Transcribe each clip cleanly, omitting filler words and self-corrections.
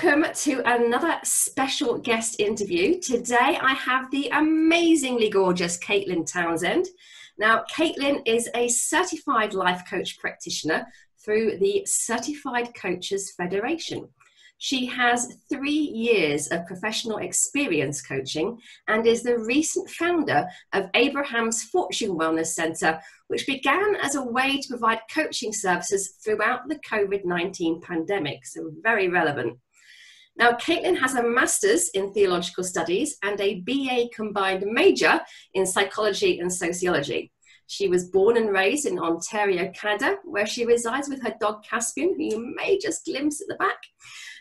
Welcome to another special guest interview. Today I have the amazingly gorgeous Katelyn Townsend. Now, Katelyn is a certified life coach practitioner through the Certified Coaches Federation. She has 3 years of professional experience coaching and is the recent founder of Abraham's Fortune Wellness Center, which began as a way to provide coaching services throughout the COVID-19 pandemic, so very relevant. Now, Katelyn has a master's in Theological Studies and a BA combined major in Psychology and Sociology. She was born and raised in Ontario, Canada, where she resides with her dog Caspian, who you may just glimpse at the back,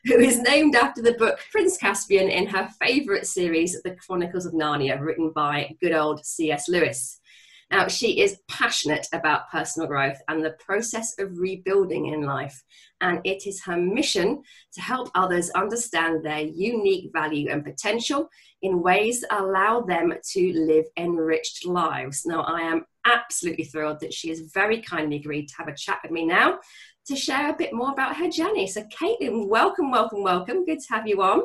who is named after the book Prince Caspian in her favourite series, The Chronicles of Narnia, written by good old C.S. Lewis. Now, she is passionate about personal growth and the process of rebuilding in life, and it is her mission to help others understand their unique value and potential in ways that allow them to live enriched lives. Now, I am absolutely thrilled that she has very kindly agreed to have a chat with me now to share a bit more about her journey. So Katelyn, welcome, welcome, welcome. Good to have you on.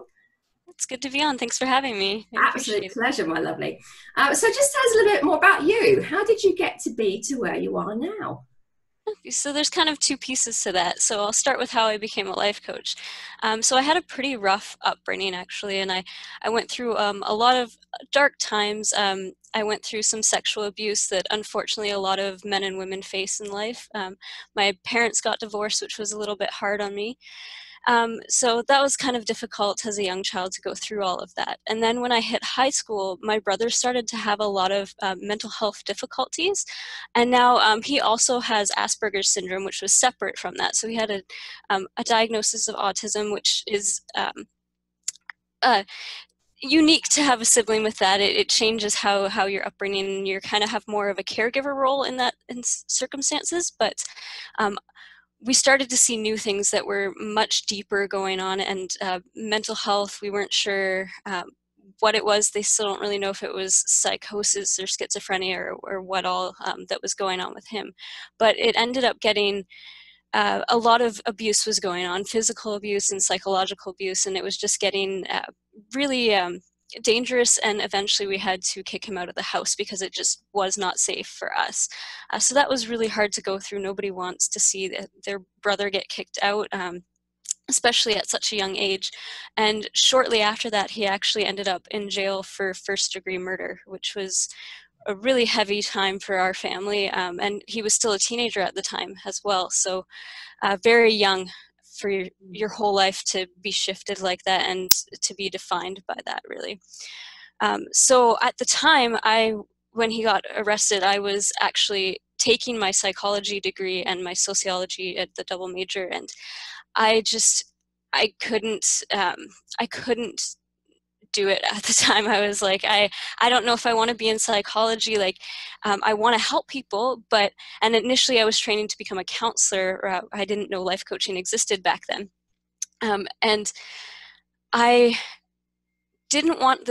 It's good to be on. Thanks for having me. Absolute pleasure, my lovely. So just tell us a little bit more about you. How did you get to be to where you are now? So there's kind of 2 pieces to that. So I'll start with how I became a life coach. So I had a pretty rough upbringing, actually, and I went through a lot of dark times. I went through some sexual abuse that unfortunately a lot of men and women face in life. My parents got divorced, which was a little bit hard on me. So that was kind of difficult as a young child to go through all of that. And then when I hit high school, my brother started to have a lot of mental health difficulties. And now he also has Asperger's syndrome, which was separate from that. So he had a diagnosis of autism, which is unique to have a sibling with that. It changes how your upbringing, you kind of have more of a caregiver role in circumstances. But we started to see new things that were much deeper going on, and mental health, we weren't sure what it was. They still don't really know if it was psychosis or schizophrenia or what all that was going on with him. But it ended up getting a lot of abuse was going on, physical abuse and psychological abuse, and it was just getting really dangerous, and eventually we had to kick him out of the house because it just was not safe for us. So that was really hard to go through. Nobody wants to see their brother get kicked out, especially at such a young age. And shortly after that, he actually ended up in jail for first-degree murder, which was a really heavy time for our family. And he was still a teenager at the time as well. So very young for your whole life to be shifted like that and to be defined by that, really. So at the time, when he got arrested, I was actually taking my psychology degree and my sociology at the double major, and I couldn't do it at the time. I was like, I don't know if I want to be in psychology. Like, I want to help people, and initially I was training to become a counselor. I didn't know life coaching existed back then. And I didn't want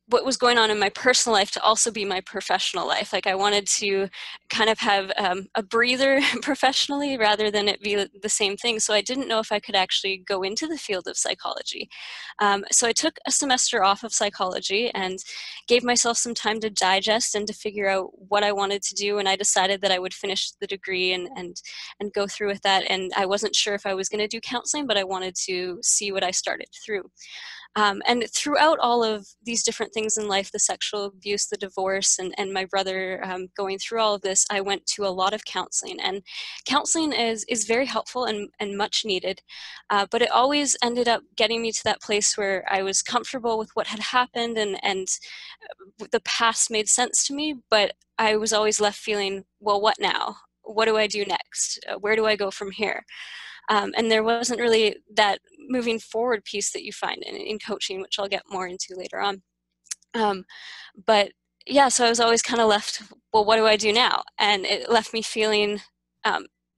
what was going on in my personal life to also be my professional life. Like, I wanted to kind of have a breather professionally rather than it be the same thing. So I didn't know if I could actually go into the field of psychology. So I took a semester off of psychology and gave myself some time to digest and to figure out what I wanted to do. And I decided that I would finish the degree and go through with that. And I wasn't sure if I was going to do counseling, but I wanted to see what I started through. And throughout all of these different things in life, the sexual abuse, the divorce, and my brother going through all of this, I went to a lot of counseling. And counseling is very helpful and much needed, but it always ended up getting me to that place where I was comfortable with what had happened, and the past made sense to me, but I was always left feeling, well, what now? What do I do next? Where do I go from here? And there wasn't really that moving forward piece that you find in coaching, which I'll get more into later on. But yeah, so I was always kind of left, well, what do I do now? And it left me feeling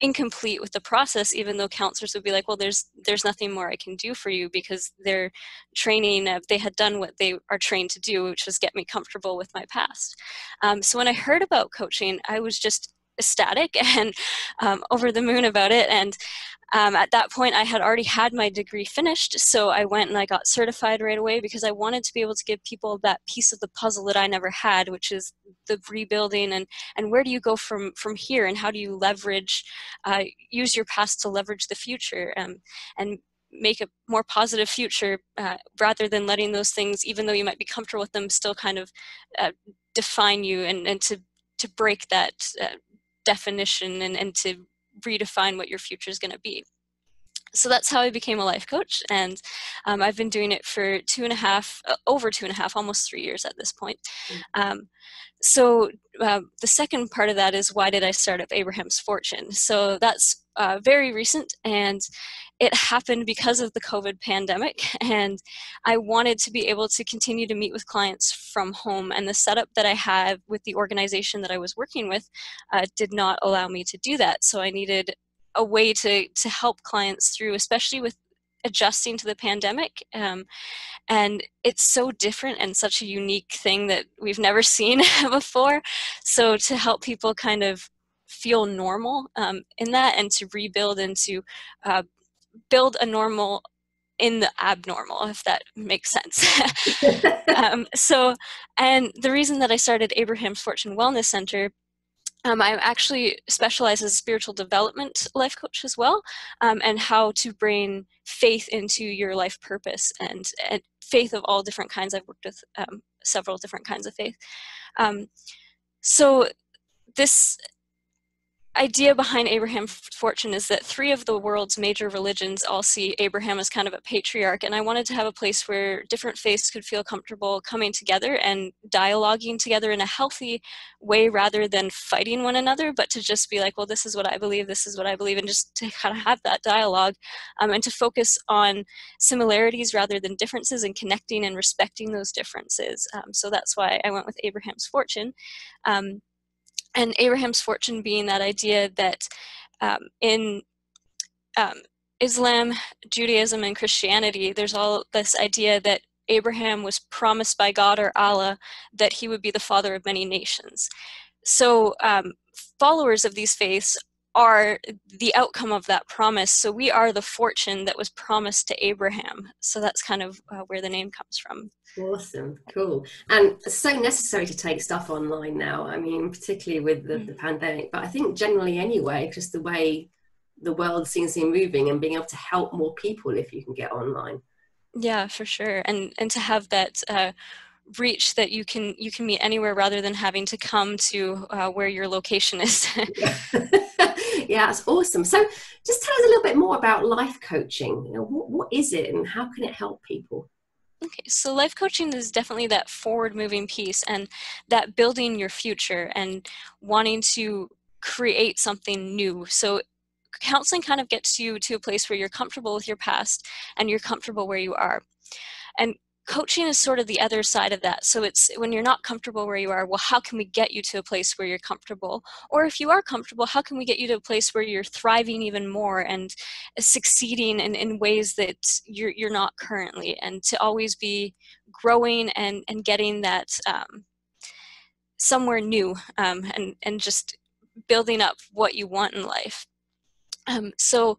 incomplete with the process, even though counselors would be like, well, there's nothing more I can do for you, because their training, they had done what they are trained to do, which was get me comfortable with my past. So when I heard about coaching, I was just ecstatic and over the moon about it. And at that point, I had already had my degree finished, so I went and I got certified right away because I wanted to be able to give people that piece of the puzzle that I never had, which is the rebuilding and where do you go from here, and how do you leverage, use your past to leverage the future, and make a more positive future, rather than letting those things, even though you might be comfortable with them, still kind of define you, and to break that definition and to redefine what your future is going to be. So that's how I became a life coach, and I've been doing it for over 2.5, almost 3 years at this point. So the second part of that is, why did I start up Abraham's Fortune? So that's very recent, and it happened because of the COVID pandemic, and I wanted to be able to continue to meet with clients from home, and the setup that I had with the organization that I was working with did not allow me to do that. So I needed a way to help clients through, especially with adjusting to the pandemic. And it's so different and such a unique thing that we've never seen before. So to help people kind of feel normal in that, and to rebuild and to build a normal in the abnormal, if that makes sense. And the reason that I started Abraham's Fortune Wellness Center, I actually specialize as a spiritual development life coach as well, and how to bring faith into your life purpose, and faith of all different kinds. I've worked with several different kinds of faith. So this idea behind Abraham's Fortune is that 3 of the world's major religions all see Abraham as kind of a patriarch, and I wanted to have a place where different faiths could feel comfortable coming together and dialoguing together in a healthy way, rather than fighting one another, but to just be like, well, this is what I believe, this is what I believe, and just to kind of have that dialogue, and to focus on similarities rather than differences, and connecting and respecting those differences. So that's why I went with Abraham's Fortune. And Abraham's Fortune being that idea that in Islam, Judaism, and Christianity, there's all this idea that Abraham was promised by God or Allah that he would be the father of many nations. So followers of these faiths are the outcome of that promise. So we are the fortune that was promised to Abraham. So that's kind of where the name comes from. Awesome, cool. And it's so necessary to take stuff online now. I mean, particularly with the pandemic, but I think generally anyway, just the way the world seems to be moving, and being able to help more people if you can get online. Yeah, for sure. And to have that reach that you can meet anywhere, rather than having to come to where your location is. Yeah, that's awesome. So just tell us a little bit more about life coaching. You know, what is it, and how can it help people? Okay, so life coaching is definitely that forward-moving piece, and that building your future and wanting to create something new. So counseling kind of gets you to a place where you're comfortable with your past and you're comfortable where you are. And coaching is sort of the other side of that. So it's when you're not comfortable where you are, well, how can we get you to a place where you're comfortable? Or if you are comfortable, how can we get you to a place where you're thriving even more and succeeding in ways that you're not currently, and to always be growing and getting that somewhere new, and just building up what you want in life. So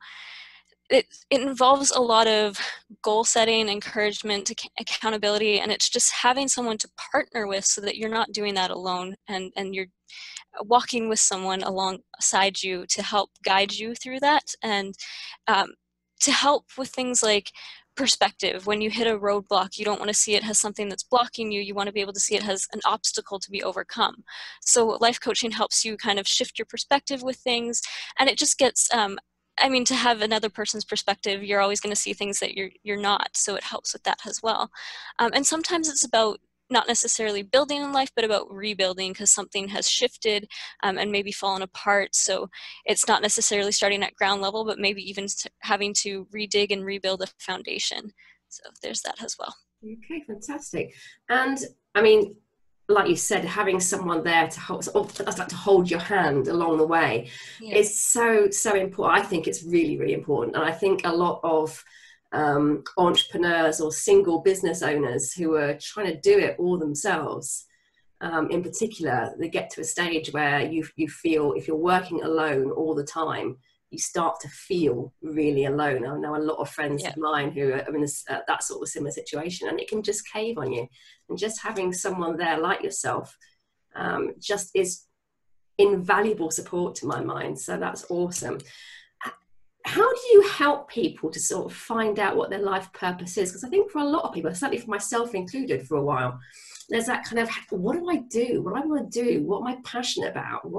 it involves a lot of goal setting, encouragement, accountability, and it's just having someone to partner with, so that you're not doing that alone, and you're walking with someone alongside you to help guide you through that, and to help with things like perspective. When you hit a roadblock, you don't want to see it as something that's blocking you. You want to be able to see it as an obstacle to be overcome. So life coaching helps you kind of shift your perspective with things, and it just gets to have another person's perspective, you're always going to see things that you're not, so it helps with that as well. And sometimes it's about not necessarily building in life, but about rebuilding, because something has shifted and maybe fallen apart. So it's not necessarily starting at ground level, but maybe even having to redig and rebuild a foundation. So there's that as well. Okay, fantastic. And I mean, like you said, having someone there to hold your hand along the way is so important. I think it's really, really important. And I think a lot of entrepreneurs or single business owners who are trying to do it all themselves in particular, they get to a stage where you feel, if you're working alone all the time, you start to feel really alone. I know a lot of friends of mine who are in that sort of similar situation, and it can just cave on you. And just having someone there like yourself just is invaluable support to my mind. So that's awesome. How do you help people to sort of find out what their life purpose is? Because I think for a lot of people, certainly for myself included for a while, there's that kind of, what do I do? What do I want to do? What am I passionate about?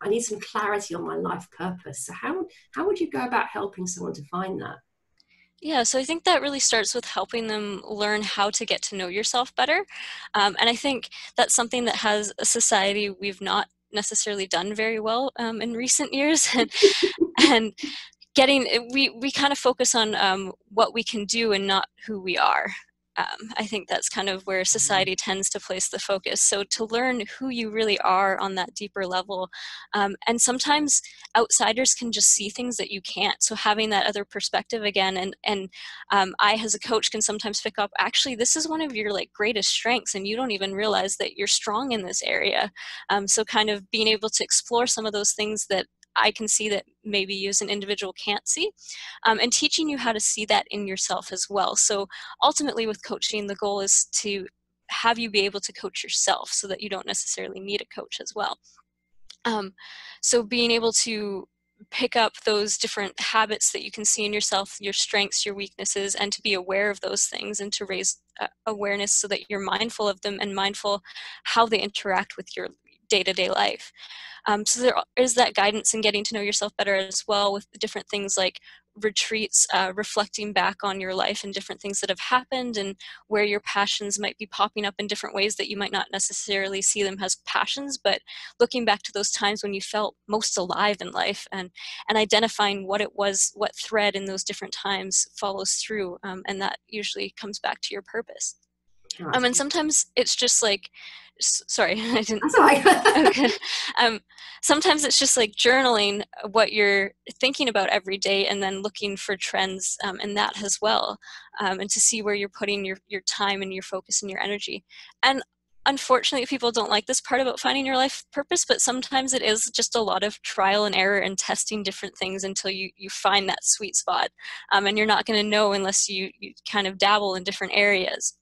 I need some clarity on my life purpose. So how would you go about helping someone to find that? Yeah, so I think that really starts with helping them learn how to get to know yourself better. And I think that's something that has a society we've not necessarily done very well in recent years. And we kind of focus on what we can do and not who we are. I think that's kind of where society tends to place the focus. So to learn who you really are on that deeper level, and sometimes outsiders can just see things that you can't. So having that other perspective again, and I as a coach can sometimes pick up, actually, this is one of your like greatest strengths, and you don't even realize that you're strong in this area. So kind of being able to explore some of those things that I can see that maybe you as an individual can't see, and teaching you how to see that in yourself as well. So ultimately with coaching, the goal is to have you be able to coach yourself so that you don't necessarily need a coach as well. So being able to pick up those different habits that you can see in yourself, your strengths, your weaknesses, and to be aware of those things and to raise awareness so that you're mindful of them and mindful how they interact with your day-to-day life. So there is that guidance in getting to know yourself better as well, with different things like retreats, reflecting back on your life and different things that have happened and where your passions might be popping up in different ways that you might not necessarily see them as passions, but looking back to those times when you felt most alive in life, and identifying what it was, what thread in those different times follows through, and that usually comes back to your purpose. And sometimes it's just like, sorry, I didn't. That's all right. Okay. Sometimes it's just like journaling what you're thinking about every day, and then looking for trends in that as well, and to see where you're putting your time and your focus and your energy. And unfortunately, people don't like this part about finding your life purpose, but sometimes it is just a lot of trial and error and testing different things until you find that sweet spot. And you're not going to know unless you kind of dabble in different areas.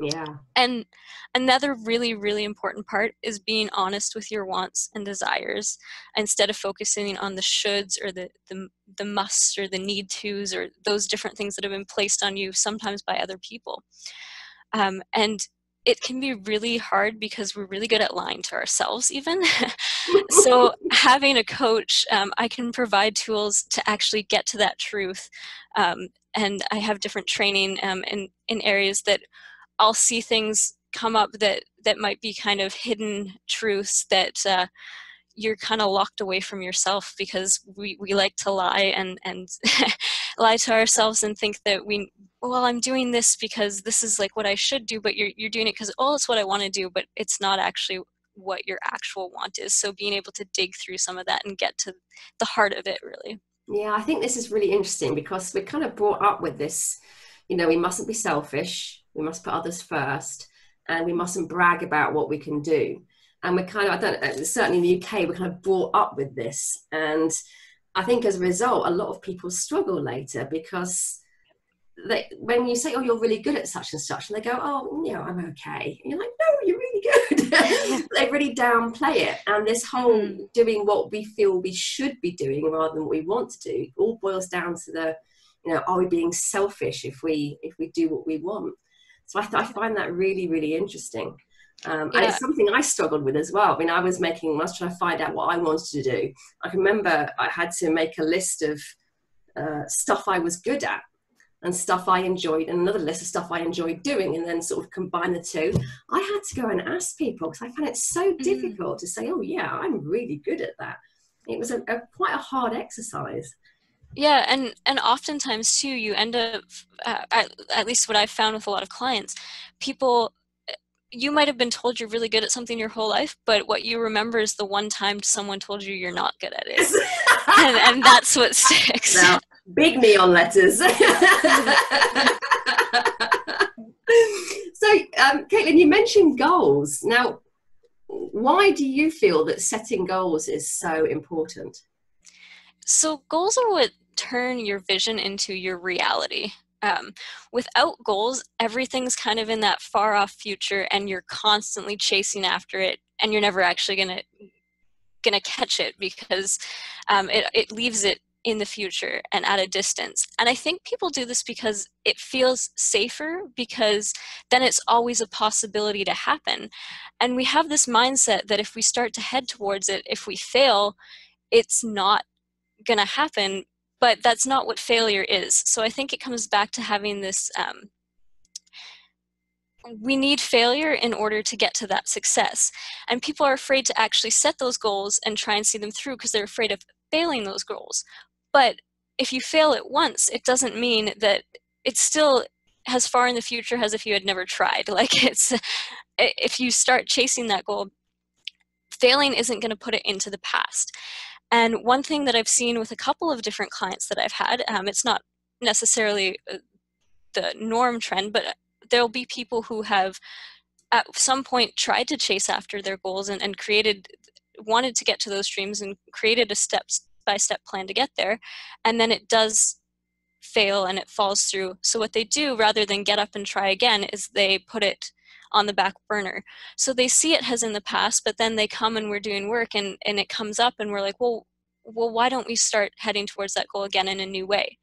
Yeah. And another really, really important part is being honest with your wants and desires, instead of focusing on the shoulds or the musts or the need tos or those different things that have been placed on you sometimes by other people. And it can be really hard because we're really good at lying to ourselves even. So having a coach, I can provide tools to actually get to that truth. And I have different training in areas that I'll see things come up that might be kind of hidden truths that you're kind of locked away from yourself, because we like to lie and lie to ourselves and think that I'm doing this because this is like what I should do, but you're doing it because, it's what I want to do, but it's not actually what your actual want is. So being able to dig through some of that and get to the heart of it, really. Yeah, I think this is really interesting because we're kind of brought up with this, we mustn't be selfish, we must put others first, and we mustn't brag about what we can do. And we're kind of, certainly in the UK, we're kind of brought up with this. And I think as a result, a lot of people struggle later because when you say, you're really good at such and such, and they go, I'm okay. And you're like, no, you're really good. They really downplay it. And this whole doing what we feel we should be doing rather than what we want to do all boils down to are we being selfish if we do what we want? So I find that really, really interesting. And it's something I struggled with as well. I was trying to find out what I wanted to do. I can remember I had to make a list of stuff I was good at and stuff I enjoyed, and another list of stuff I enjoyed doing, and then sort of combine the two. I had to go and ask people because I found it so difficult to say, I'm really good at that. It was quite a hard exercise. Yeah, and oftentimes too, you end up, at least what I've found with a lot of clients, people, you might have been told you're really good at something your whole life, but what you remember is the one time someone told you you're not good at it. and that's what sticks. Now, big neon letters. So, Caitlin, you mentioned goals. Now, why do you feel that setting goals is so important? So goals are what turn your vision into your reality. Um, Without goals, everything's kind of in that far off future, and you're constantly chasing after it, and you're never actually gonna catch it because it leaves it in the future and at a distance. And I think people do this because it feels safer, because then it's always a possibility to happen. And we have this mindset that if we start to head towards it, if we fail, it's not going to happen. But that's not what failure is. So I think it comes back to having this we need failure in order to get to that success. And people are afraid to actually set those goals and try and see them through because they're afraid of failing those goals. But if you fail it once, it doesn't mean that it's still as far in the future as if you had never tried. Like, it's, if you start chasing that goal, failing isn't going to put it into the past. And one thing that I've seen with a couple of different clients that I've had, it's not necessarily the norm trend, but there'll be people who have at some point tried to chase after their goals and wanted to get to those dreams and created a step-by-step plan to get there. And then it does fail and it falls through. So what they do, rather than get up and try again, is they put it on the back burner. So they see it as in the past, but then they come and we're doing work and it comes up and we're like, well, why don't we start heading towards that goal again in a new way?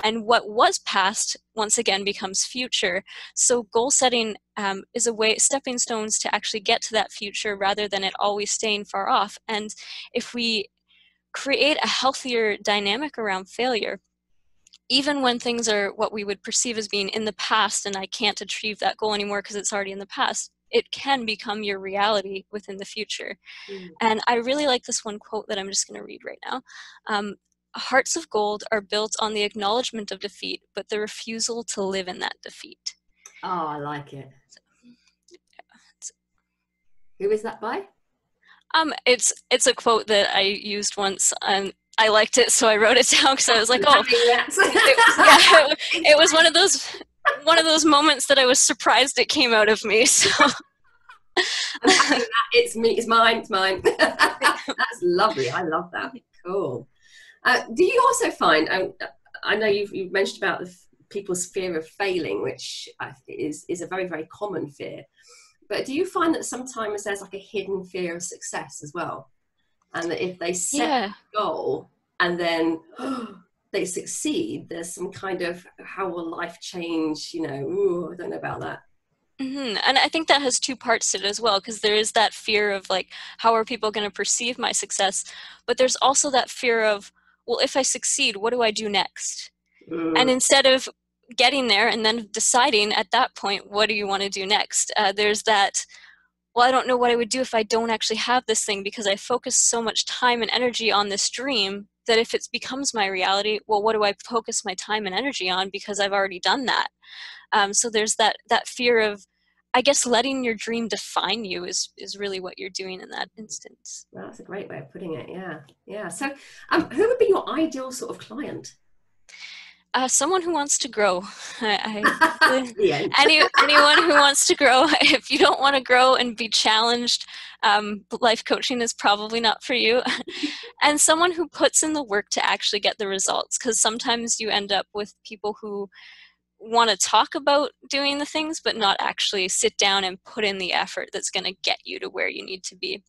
And what was past once again becomes future. So goal setting is a way, stepping stones to actually get to that future rather than it always staying far off. And if we create a healthier dynamic around failure, even when things are what we would perceive as being in the past and I can't achieve that goal anymore because it's already in the past, it can become your reality within the future. And I really like this one quote that I'm just going to read right now. Hearts of gold are built on the acknowledgement of defeat, but the refusal to live in that defeat. Oh, I like it. Who is that by? It's a quote that I used once, and I liked it, so I wrote it down because I was like, oh, it was one of those moments that I was surprised it came out of me. So it's me, it's mine. That's lovely. I love that. Cool. Do you also find, I know you've mentioned about people's fear of failing, which is a very, very common fear, but do you find that sometimes there's like a hidden fear of success as well? And that if they set a goal and then they succeed, there's some kind of, how will life change? You know, ooh, I don't know about that. Mm-hmm. And I think that has two parts to it as well, because there is that fear of like, how are people going to perceive my success? But there's also that fear of, well, if I succeed, what do I do next? And instead of getting there and then deciding at that point, what do you want to do next? There's that, well, I don't know what I would do if I don't actually have this thing, because I focus so much time and energy on this dream that if it becomes my reality, well, what do I focus my time and energy on, because I've already done that? So there's that fear of, I guess, letting your dream define you is really what you're doing in that instance. Well, that's a great way of putting it. Yeah. So who would be your ideal sort of client? Someone who wants to grow. Anyone who wants to grow. If you don't want to grow and be challenged, life coaching is probably not for you. And someone who puts in the work to actually get the results, because sometimes you end up with people who want to talk about doing the things but not actually sit down and put in the effort that's going to get you to where you need to be.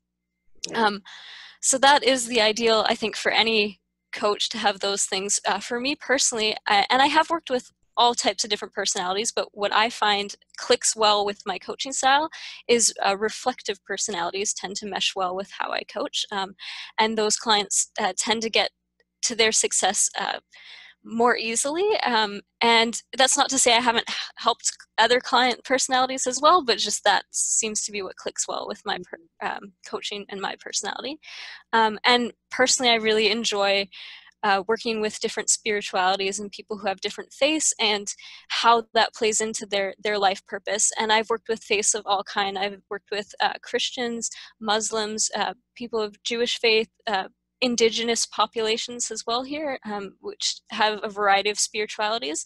So that is the ideal, I think, for any coach, to have those things. For me personally, and I have worked with all types of different personalities, but what I find clicks well with my coaching style is reflective personalities tend to mesh well with how I coach, and those clients tend to get to their success more easily. And that's not to say I haven't helped other client personalities as well, but just that seems to be what clicks well with my coaching and my personality. And personally, I really enjoy working with different spiritualities and people who have different faiths and how that plays into their life purpose. And I've worked with faiths of all kind. I've worked with Christians, Muslims, people of Jewish faith, indigenous populations as well here, which have a variety of spiritualities.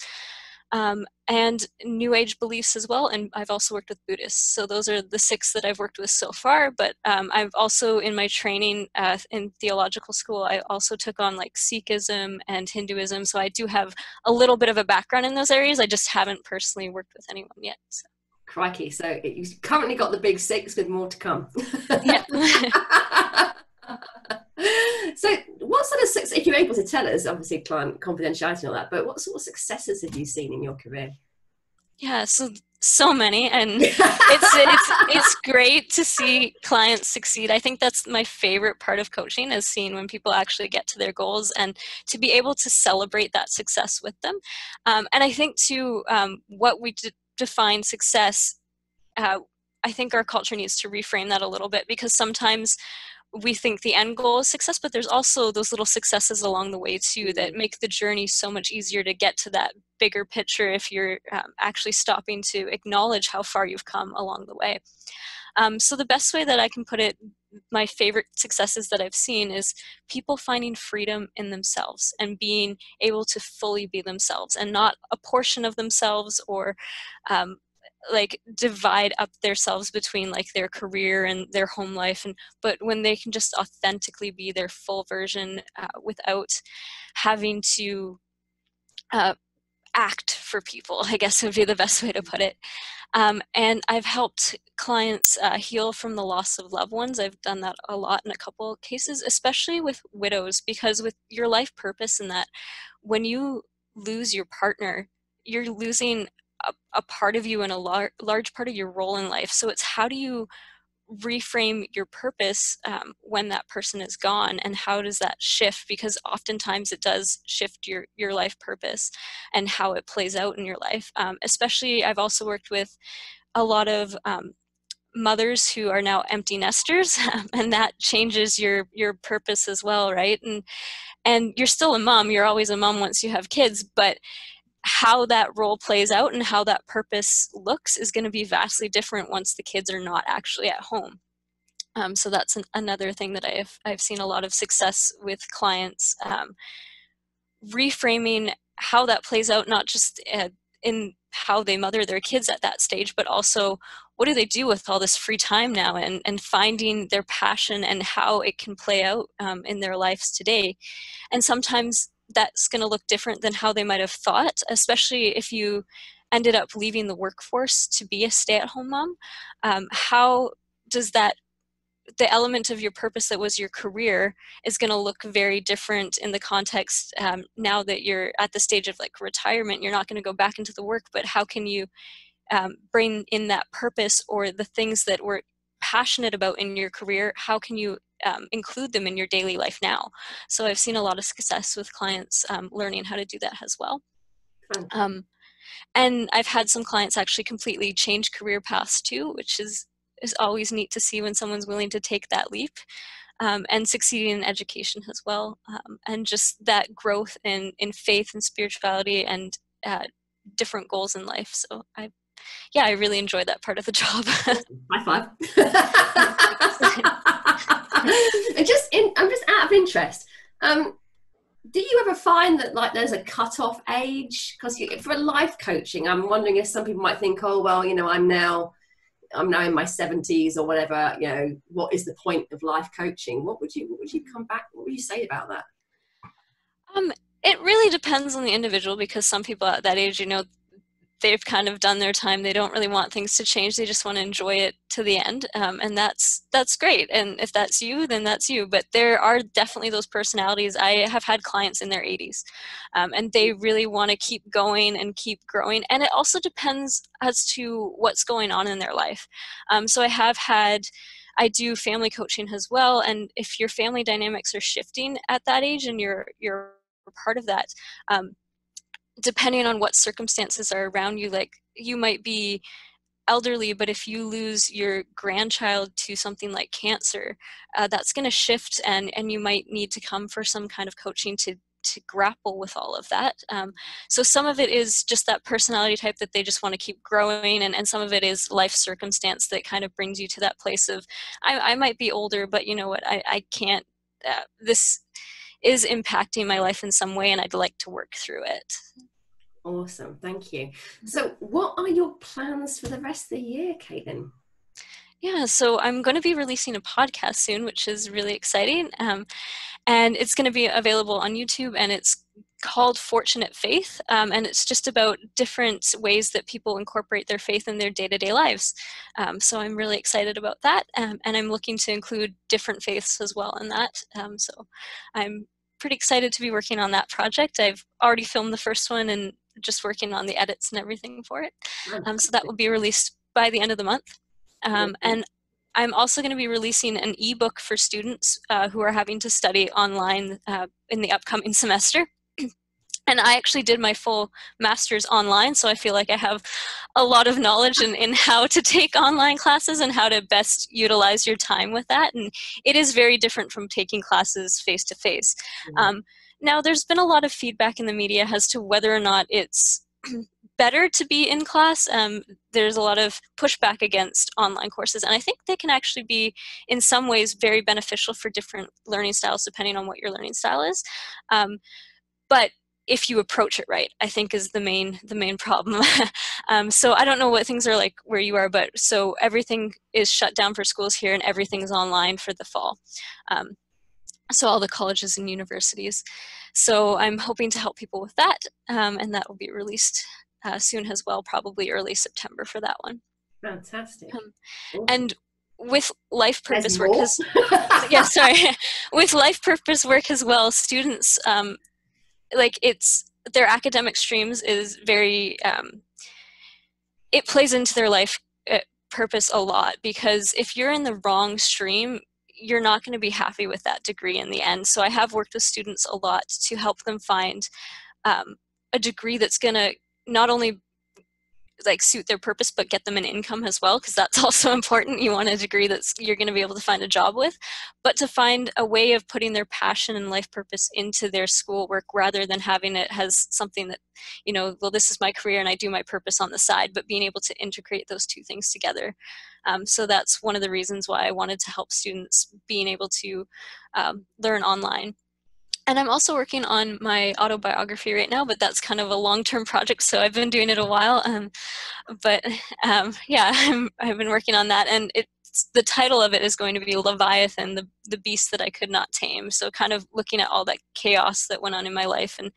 and New Age beliefs as well. And I've also worked with Buddhists. So those are the 6 that I've worked with so far. But I've also, in my training in theological school, I also took on like Sikhism and Hinduism. So I do have a little bit of a background in those areas. I just haven't personally worked with anyone yet. So. Crikey. So you've currently got the big 6 with more to come. Yeah. So what sort of success, if you're able to tell us, obviously client confidentiality and all that, but what sort of successes have you seen in your career? Yeah, so many, and it's great to see clients succeed. I think that's my favorite part of coaching, is seeing when people actually get to their goals and to be able to celebrate that success with them. And I think too, what we define success, I think our culture needs to reframe that a little bit, because sometimes we think the end goal is success, but there's also those little successes along the way too that make the journey so much easier to get to that bigger picture if you're actually stopping to acknowledge how far you've come along the way. So the best way that I can put it, my favorite successes that I've seen is people finding freedom in themselves and being able to fully be themselves and not a portion of themselves, or like divide up themselves between like their career and their home life, but when they can just authentically be their full version without having to act for people, I guess would be the best way to put it. And I've helped clients heal from the loss of loved ones. I've done that a lot in a couple of cases, especially with widows, because with your life purpose in that, when you lose your partner, you're losing a part of you and a large part of your role in life. So it's, how do you reframe your purpose when that person is gone, and how does that shift? Because oftentimes it does shift your life purpose and how it plays out in your life. Especially, I've also worked with a lot of mothers who are now empty nesters, and that changes your purpose as well, right? And you're still a mom. You're always a mom once you have kids, but how that role plays out and how that purpose looks is going to be vastly different once the kids are not actually at home. So that's another thing that I've seen a lot of success with clients, reframing how that plays out, not just in how they mother their kids at that stage, but also what do they do with all this free time now, and finding their passion and how it can play out in their lives today. And sometimes that's going to look different than how they might have thought, especially if you ended up leaving the workforce to be a stay-at-home mom. How does that, the element of your purpose that was your career, is going to look very different in the context now that you're at the stage of like retirement. You're not going to go back into the work, but how can you bring in that purpose, or the things that were passionate about in your career, how can you include them in your daily life now? So I've seen a lot of success with clients learning how to do that as well. And I've had some clients actually completely change career paths too, which is always neat to see when someone's willing to take that leap, and succeeding in education as well, and just that growth in faith and spirituality and different goals in life. So I really enjoy that part of the job. High five. I'm just out of interest. Do you ever find that like there's a cut-off age? Because for life coaching, I'm wondering if some people might think, oh well, I'm now in my 70s or whatever. What is the point of life coaching? What would you come back? What would you say about that? It really depends on the individual, because some people at that age, they've kind of done their time. They don't really want things to change. They just want to enjoy it to the end. And that's great. And if that's you, then that's you. But there are definitely those personalities. I have had clients in their 80s, and they really want to keep going and keep growing. And it also depends as to what's going on in their life. So I do family coaching as well. And if your family dynamics are shifting at that age and you're part of that, depending on what circumstances are around you, like you might be elderly, but if you lose your grandchild to something like cancer, that's going to shift, and you might need to come for some kind of coaching to grapple with all of that. So some of it is just that personality type that they just want to keep growing, and some of it is life circumstance that kind of brings you to that place of, I might be older, but you know what, I can't, this is impacting my life in some way, and I'd like to work through it. Awesome, thank you. So what are your plans for the rest of the year, Katelyn? Yeah, so I'm going to be releasing a podcast soon, which is really exciting. And it's going to be available on YouTube, and it's called Fortunate Faith. And it's just about different ways that people incorporate their faith in their day-to-day lives. So I'm really excited about that. And I'm looking to include different faiths as well in that. So I'm pretty excited to be working on that project. I've already filmed the first one and just working on the edits and everything for it. So that will be released by the end of the month. And I'm also going to be releasing an ebook for students who are having to study online in the upcoming semester. And I actually did my full master's online, so I feel like I have a lot of knowledge in how to take online classes and how to best utilize your time with that. And it is very different from taking classes face-to-face. Now, there's been a lot of feedback in the media as to whether or not it's better to be in class. There's a lot of pushback against online courses, and I think they can actually be, in some ways, very beneficial for different learning styles, depending on what your learning style is. But if you approach it right, I think is the main problem. So I don't know what things are like where you are, but so everything is shut down for schools here, and everything's online for the fall. So all the colleges and universities. So I'm hoping to help people with that, and that will be released soon as well, probably early September for that one. Fantastic. And with life purpose work, with life purpose work as well, students, like their academic streams is very, it plays into their life purpose a lot, because if you're in the wrong stream, you're not going to be happy with that degree in the end. So I have worked with students a lot to help them find a degree that's going to not only like suit their purpose, but get them an income as well, because that's also important. You want a degree that's you're going to be able to find a job with, but to find a way of putting their passion and life purpose into their schoolwork, rather than having it as something that, well, this is my career and I do my purpose on the side, but being able to integrate those two things together. So that's one of the reasons why I wanted to help students being able to learn online. And I'm also working on my autobiography right now, but that's kind of a long-term project, so I've been doing it a while. Yeah, I've been working on that, and the title of it is going to be Leviathan, the beast that I could not tame. So kind of looking at all that chaos that went on in my life, and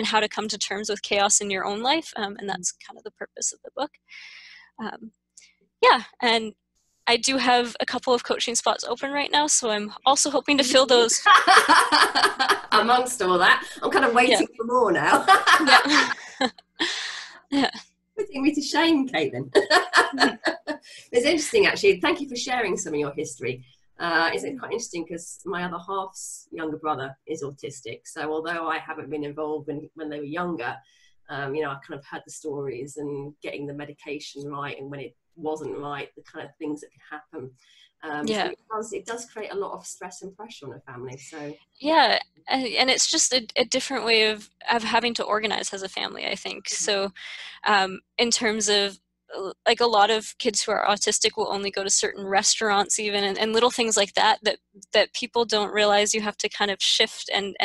how to come to terms with chaos in your own life, and that's kind of the purpose of the book. Yeah, and I do have a couple of coaching spots open right now, so I'm also hoping to fill those. Amongst all that, I'm kind of waiting for more now. Yeah. Putting me to shame, Katelyn. It's interesting, actually. Thank you for sharing some of your history. It's quite interesting because my other half's younger brother is autistic. So although I haven't been involved when they were younger, I kind of heard the stories and getting the medication right, and when it wasn't right, the kind of things that could happen. So it does create a lot of stress and pressure on a family. So yeah, and it's just a different way of having to organize as a family, I think. So in terms of like a lot of kids who are autistic will only go to certain restaurants even, and little things like that people don't realize you have to kind of shift, and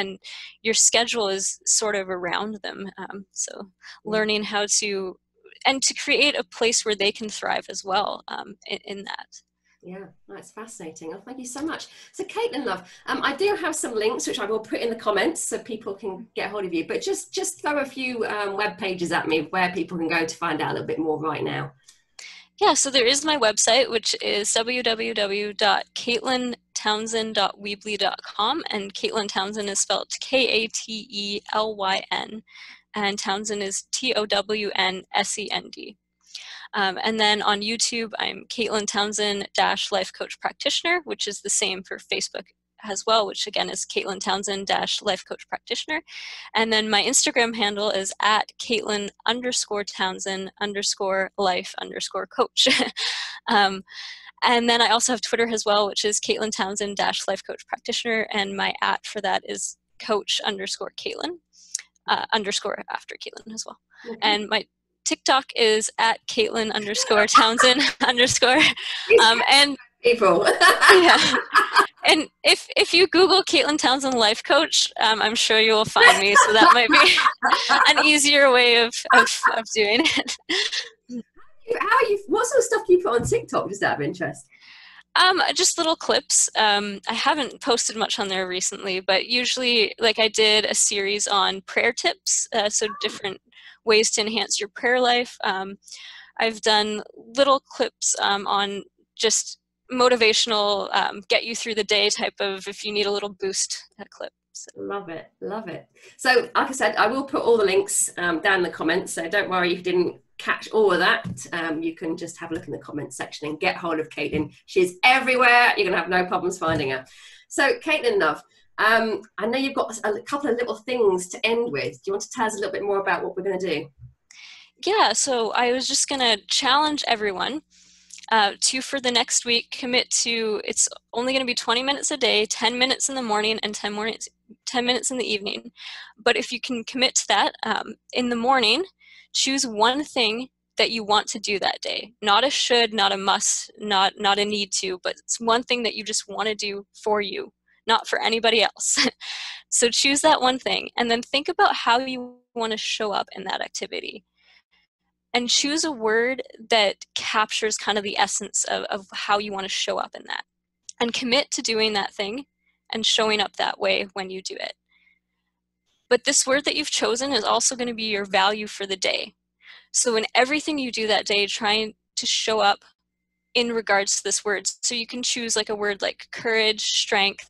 your schedule is sort of around them. So learning how to create a place where they can thrive as well in that. Yeah, that's fascinating. Oh, thank you so much. So Katelyn, love, I do have some links which I will put in the comments so people can get hold of you, but just throw a few web pages at me where people can go to find out a little bit more right now. Yeah, so there is my website, which is www.katelyntownsend.weebly.com, and Katelyn Townsend is spelled K-A-T-E-L-Y-N, and Townsend is T-O-W-N-S-E-N-D. And then on YouTube, I'm Katelyn Townsend Life Coach Practitioner, which is the same for Facebook as well, which again is Katelyn Townsend Life Coach Practitioner. And then my Instagram handle is at Katelyn_Townsend_life_coach. And then I also have Twitter as well, which is Katelyn Townsend Life Coach Practitioner, and my @ for that is coach_Katelyn, underscore after Katelyn as well. Mm-hmm. And my TikTok is at Katelyn_Townsend_. And people. Yeah. And if you Google Katelyn Townsend life coach, I'm sure you will find me. So that might be an easier way of doing it. How are you? What sort of stuff do you put on TikTok? Just out of interest. Just little clips. I haven't posted much on there recently, but usually, like I did a series on prayer tips, so different ways to enhance your prayer life. I've done little clips on just motivational, get you through the day type of, if you need a little boost, clip. So. Love it, love it. So, like I said, I will put all the links down in the comments. So don't worry if you didn't catch all of that. You can just have a look in the comments section and get hold of Katelyn. She's everywhere. You're gonna have no problems finding her. So, Katelyn, love, I know you've got a couple of little things to end with. Do you want to tell us a little bit more about what we're going to do? Yeah, so I was just going to challenge everyone to, for the next week, commit to, it's only going to be 20 minutes a day, 10 minutes in the morning and 10 minutes in the evening. But if you can commit to that, in the morning, choose one thing that you want to do that day. Not a should, not a must, not a need to, but it's one thing that you just want to do for you, not for anybody else. So choose that one thing and then think about how you want to show up in that activity. And choose a word that captures kind of the essence of how you want to show up in that. And commit to doing that thing and showing up that way when you do it. But this word that you've chosen is also going to be your value for the day. So in everything you do that day, trying to show up in regards to this word. So you can choose like a word like courage, strength.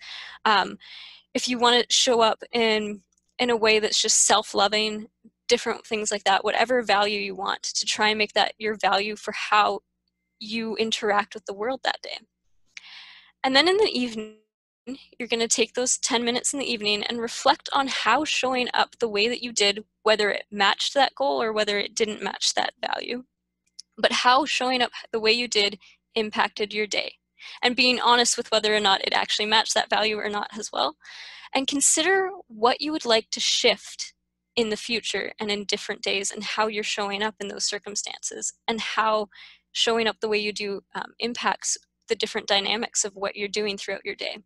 If you want to show up in a way that's just self-loving, different things like that, whatever value you want, to try and make that your value for how you interact with the world that day. And then in the evening, you're going to take those 10 minutes in the evening and reflect on how showing up the way that you did, whether it matched that goal or whether it didn't match that value, but how showing up the way you did impacted your day, and being honest with whether or not it actually matched that value or not as well. And consider what you would like to shift in the future and in different days, and how you're showing up in those circumstances, and how showing up the way you do impacts the different dynamics of what you're doing throughout your day.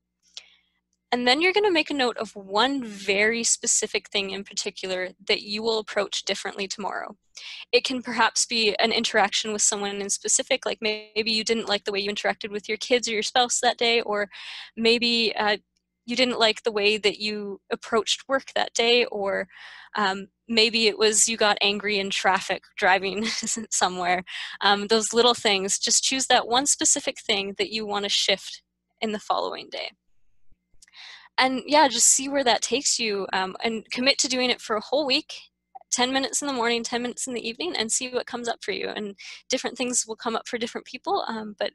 And then you're going to make a note of one very specific thing in particular that you will approach differently tomorrow. It can perhaps be an interaction with someone in specific, like maybe you didn't like the way you interacted with your kids or your spouse that day, or maybe you didn't like the way that you approached work that day, or maybe it was you got angry in traffic driving somewhere. Those little things, just choose that one specific thing that you want to shift in the following day. And yeah, just see where that takes you, and commit to doing it for a whole week, 10 minutes in the morning, 10 minutes in the evening, and see what comes up for you. And different things will come up for different people, but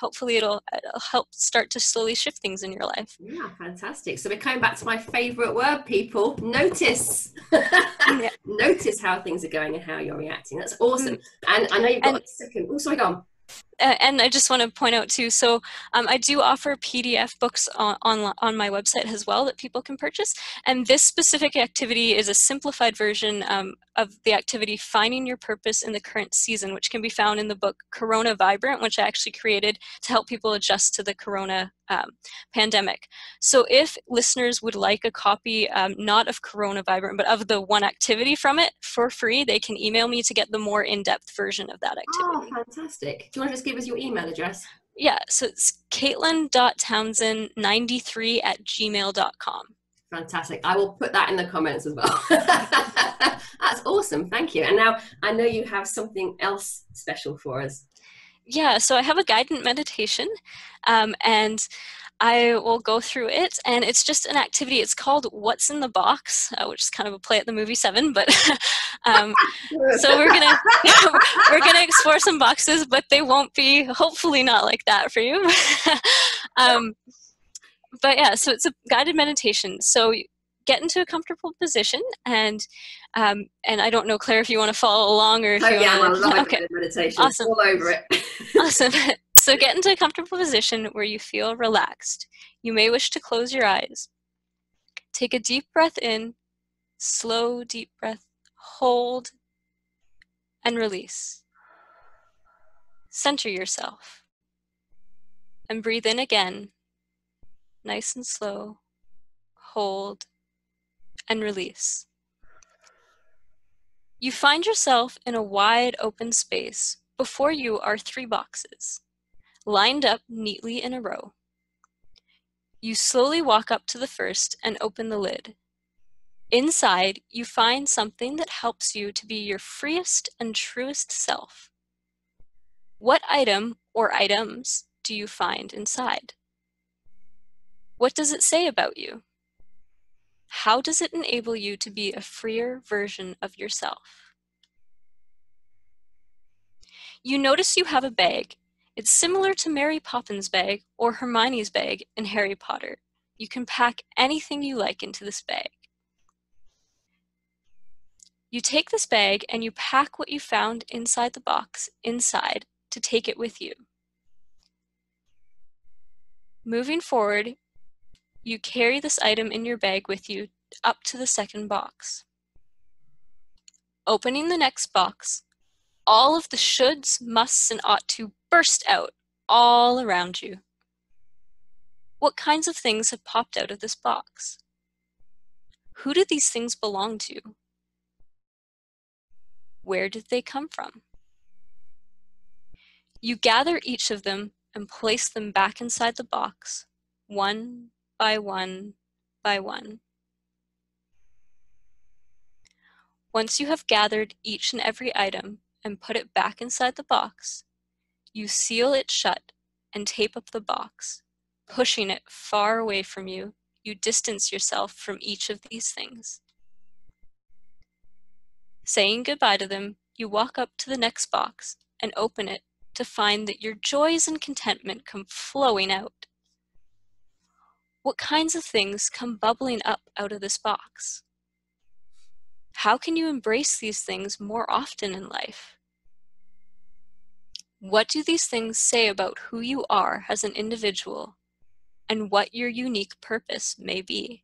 hopefully it'll help start to slowly shift things in your life. Yeah, fantastic. So we're coming back to my favorite word, people. Notice. Yeah. Notice how things are going and how you're reacting. That's awesome. And I know you've got a second. Oh, sorry, go on. And I just want to point out too, so I do offer PDF books on my website as well that people can purchase. And this specific activity is a simplified version of the activity Finding Your Purpose in the Current Season, which can be found in the book Corona Vibrant, which I actually created to help people adjust to the Corona pandemic. So if listeners would like a copy, not of Corona Vibrant, but of the one activity from it for free, they can email me to get the more in-depth version of that activity. Oh, fantastic. Do you want to just give us your email address? Yeah, so it's Katelyn.Townsend93@gmail.com. Fantastic. I will put that in the comments as well. That's awesome. Thank you. And now I know you have something else special for us. Yeah, so I have a guided meditation, and I will go through it, and it's just an activity. It's called What's in the Box, which is kind of a play at the movie Seven, but so we're gonna explore some boxes, but they won't be, hopefully not like that for you. But yeah, so it's a guided meditation. So get into a comfortable position, and I don't know, Claire, if you want to follow along, or if you yeah, want I love okay, meditation. awesome, all over it. Awesome. So get into a comfortable position where you feel relaxed. You may wish to close your eyes. Take a deep breath in, slow, deep breath, hold, and release. Center yourself and breathe in again, nice and slow. Hold and release. You find yourself in a wide open space. Before you are 3 boxes, lined up neatly in a row. You slowly walk up to the first and open the lid. Inside, you find something that helps you to be your freest and truest self. What item or items do you find inside? What does it say about you? How does it enable you to be a freer version of yourself? You notice you have a bag. It's similar to Mary Poppins' bag or Hermione's bag in Harry Potter. You can pack anything you like into this bag. You take this bag and you pack what you found inside the box inside to take it with you. Moving forward, you carry this item in your bag with you up to the second box. Opening the next box, all of the shoulds, musts, and ought to burst out all around you. What kinds of things have popped out of this box? Who do these things belong to? Where did they come from? You gather each of them and place them back inside the box, one by one by one. Once you have gathered each and every item and put it back inside the box, you seal it shut and tape up the box. Pushing it far away from you, you distance yourself from each of these things. Saying goodbye to them, you walk up to the next box and open it to find that your joys and contentment come flowing out. What kinds of things come bubbling up out of this box? How can you embrace these things more often in life? What do these things say about who you are as an individual and what your unique purpose may be?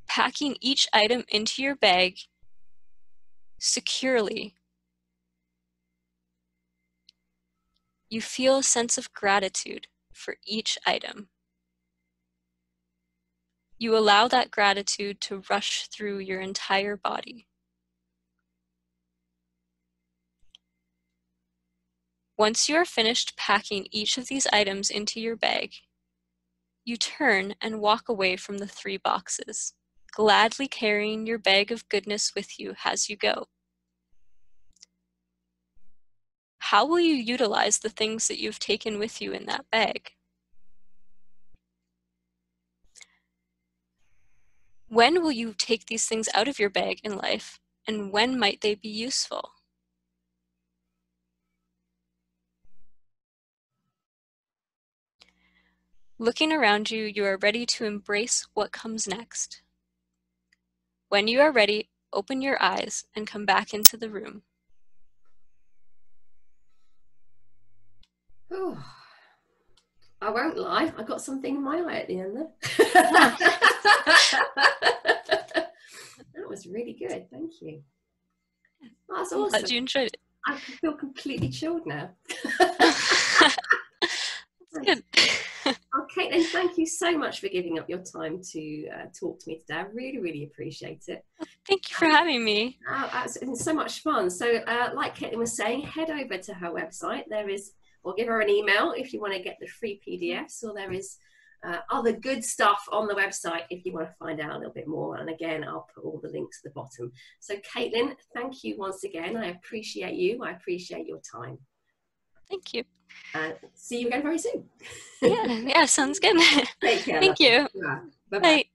Packing each item into your bag securely, you feel a sense of gratitude for each item. You allow that gratitude to rush through your entire body. Once you are finished packing each of these items into your bag, you turn and walk away from the 3 boxes, gladly carrying your bag of goodness with you as you go. How will you utilize the things that you've taken with you in that bag? When will you take these things out of your bag in life, and when might they be useful? Looking around you, you are ready to embrace what comes next. When you are ready, open your eyes and come back into the room. Oh, I won't lie, I got something in my eye at the end there. That was really good, thank you. That's awesome. Glad you enjoyed it. I feel completely chilled now. Good. Oh, Katelyn, thank you so much for giving up your time to talk to me today. I really, really appreciate it. Thank you for having me. It's been so much fun. So like Katelyn was saying, head over to her website. There is, or give her an email if you want to get the free PDFs, or there is other good stuff on the website if you want to find out a little bit more. And again, I'll put all the links at the bottom. So Katelyn, thank you once again. I appreciate you. I appreciate your time. Thank you. See you again very soon. Yeah, sounds good. Take care. Thank you. Yeah. Bye-bye. Bye.